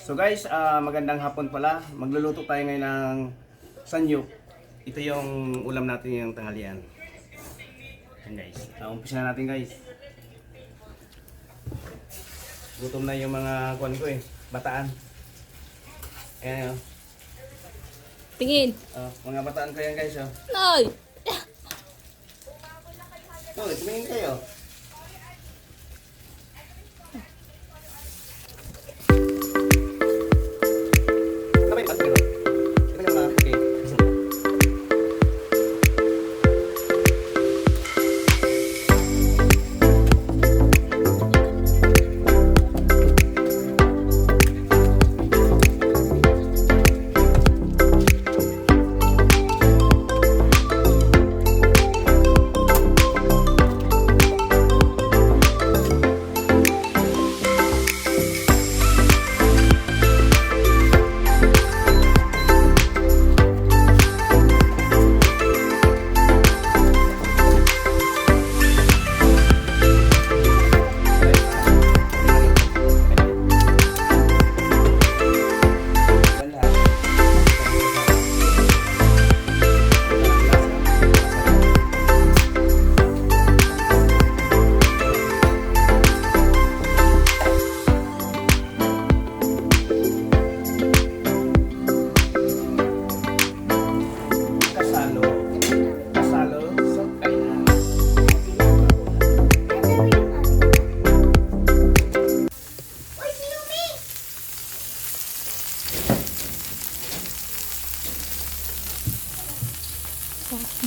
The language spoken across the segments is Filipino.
So guys, magandang hapon pala. Magluluto tayo ngayon ng sanyuk. Ito yung ulam natin yung tanghalian. Yan guys. Umpisa na natin guys. Gutom na yung mga kuwan ko bataan. Ayan Tingin. mga bataan ko yan guys Noy! Tumingin kayo.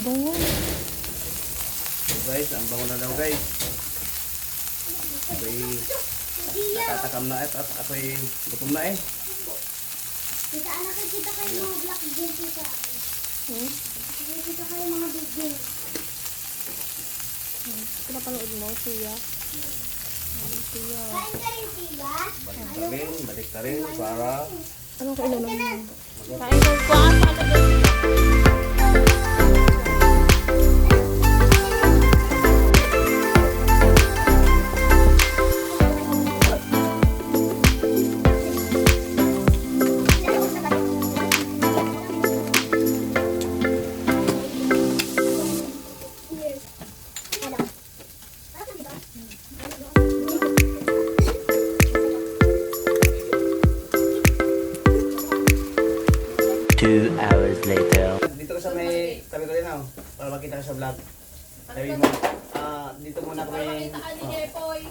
Bungo. Guys, ang bango na daw guys. Ako'y natatakam na at ako'y gutom na Kita anak kita kayo mga black bean kita. Kita kayo mga big bean. Pinapanood mo siya. Kain ka rin siya? Balik ka rin para Anong kailangan mo? Kain ko pa. Two hours later. dito ka sa may tabi ko rin para makita ka sa vlog. Sabi mo, dito muna kami.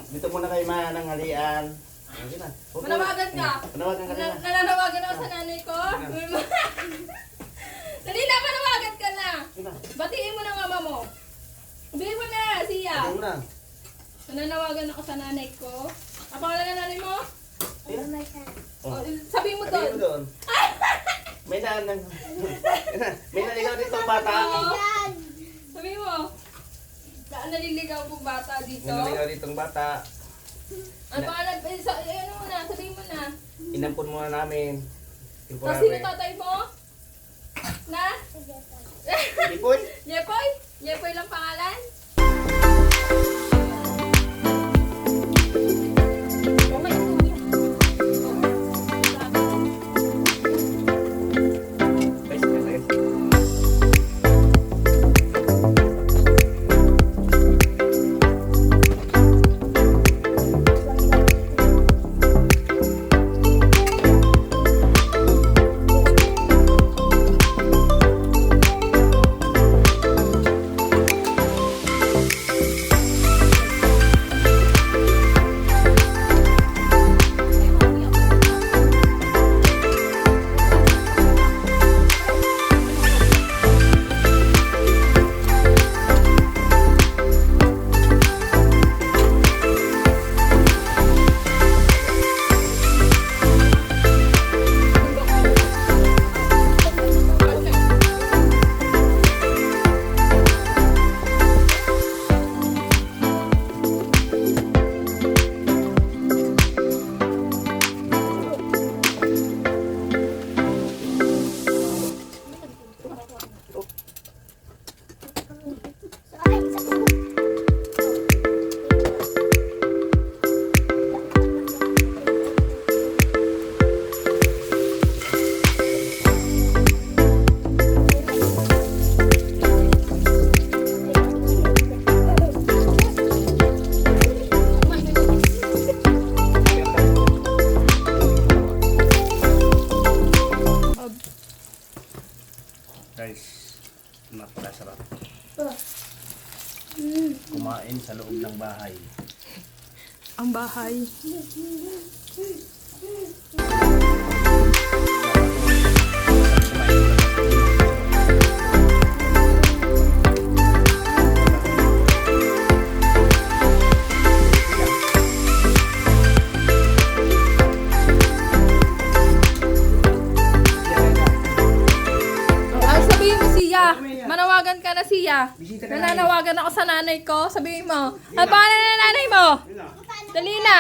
Dito muna kayo mananghalian. Okay na. Manawagan ka. Manawagan ka na. Nananawagan ako sa nanay ko. Dali na, manawagan ka na. Sige na. Batiin mo ng mama mo. Sabihin mo na, siya. Sabi mo na. Nananawagan ako sa nanay ko. Ang pangalan ng nanay mo? Oh. Sabihin mo Sabi mo doon. doon. May may naligaw dito ang bata. Sabihin mo. Saan naliligaw po bata dito? May naligaw dito ang bata. Ang pangalan, ano mo na, sabihin mo na. Inampun muna namin. Tapos sino Temporary. tatay mo? Na? Ipoy? Yepoy? Yepoy lang pangalan? sa loob ng bahay. Ang bahay. Ang sabihin mo siya, manawagan ka na siya. Bisita ka na. Nananawagan ako sa nanay ko. Sabihin mo, ang pangalan na nanay mo? Yun na. Dali na.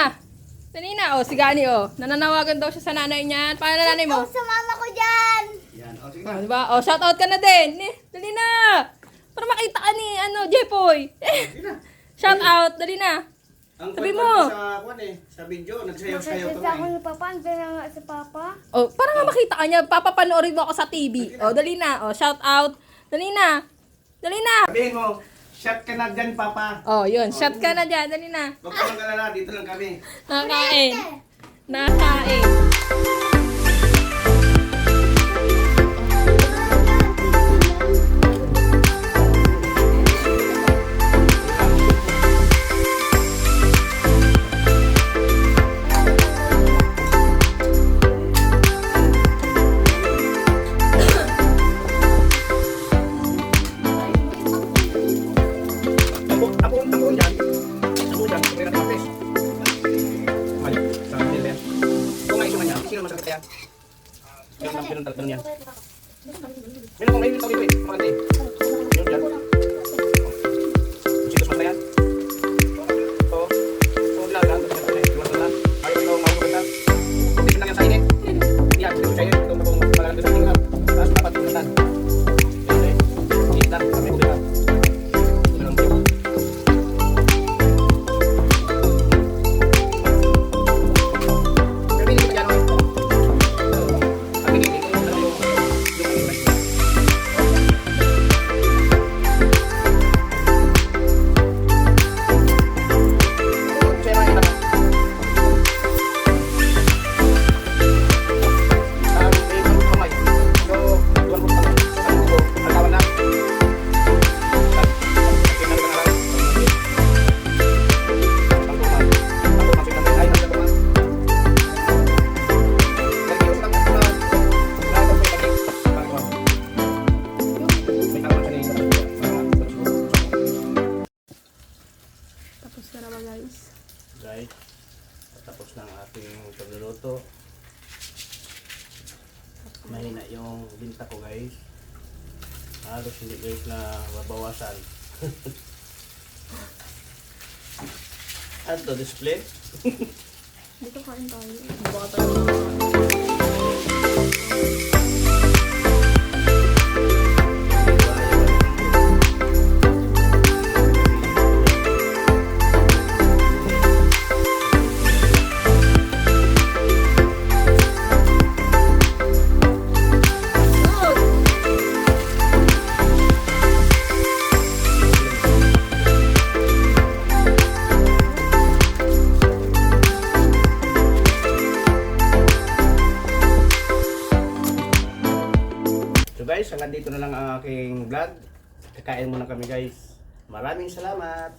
Dali na. O, si Gani o. Nananawagan daw siya sa nanay niya. Paano na nanay mo? Sa mama ko dyan. Yan. O, sige O, na. diba? O, shout out ka na din. Dali na. Para makita ka ni, Jepoy. Sige na. Shout out. Dali na. Ang Sabi kwento mo. sa kwan eh, sa video, nagsayaw-sayaw Nakasasa ako kami. ni Papa. Ang pera nga sa Papa. O, para nga makita ka niya. Papapanoorin mo ako sa TV. O, dali na. O, shout out. Dali na. Dali na. Sabihin mo, shot ka na dyan, Papa. O, yun. Shout ka na dyan. Dali na. Huwag ka mag-alala, dito lang kami. Nakain. Nakain. Ako dyan. Ako dyan, may natapis. Ay, sa kanila yan. Kung nga isuman niya, sino masakit yan? Sino talagang yan? Sino kung may ito dito eh, mga tayo. Sino dyan? Sino sa yan? Ito. Ito lang, lang. Ito lang. Ayaw ito, mahulog ka. Hindi lang yan sa init. Yan, ito sa init. Ito na kung malalang ito sa tingnan. Tapos dapat ito na. Yan eh. Init lang, kami ko dito. Ito lang dito. Tapos na naman guys. Guys, tapos na ang ating pagluluto. Mahina yung binta ko guys. Halos hindi guys na mabawasan. Ano to, display? Dito kain tayo. So guys, hanggang dito na lang ang aking vlog. Kakain muna kami guys. Maraming salamat.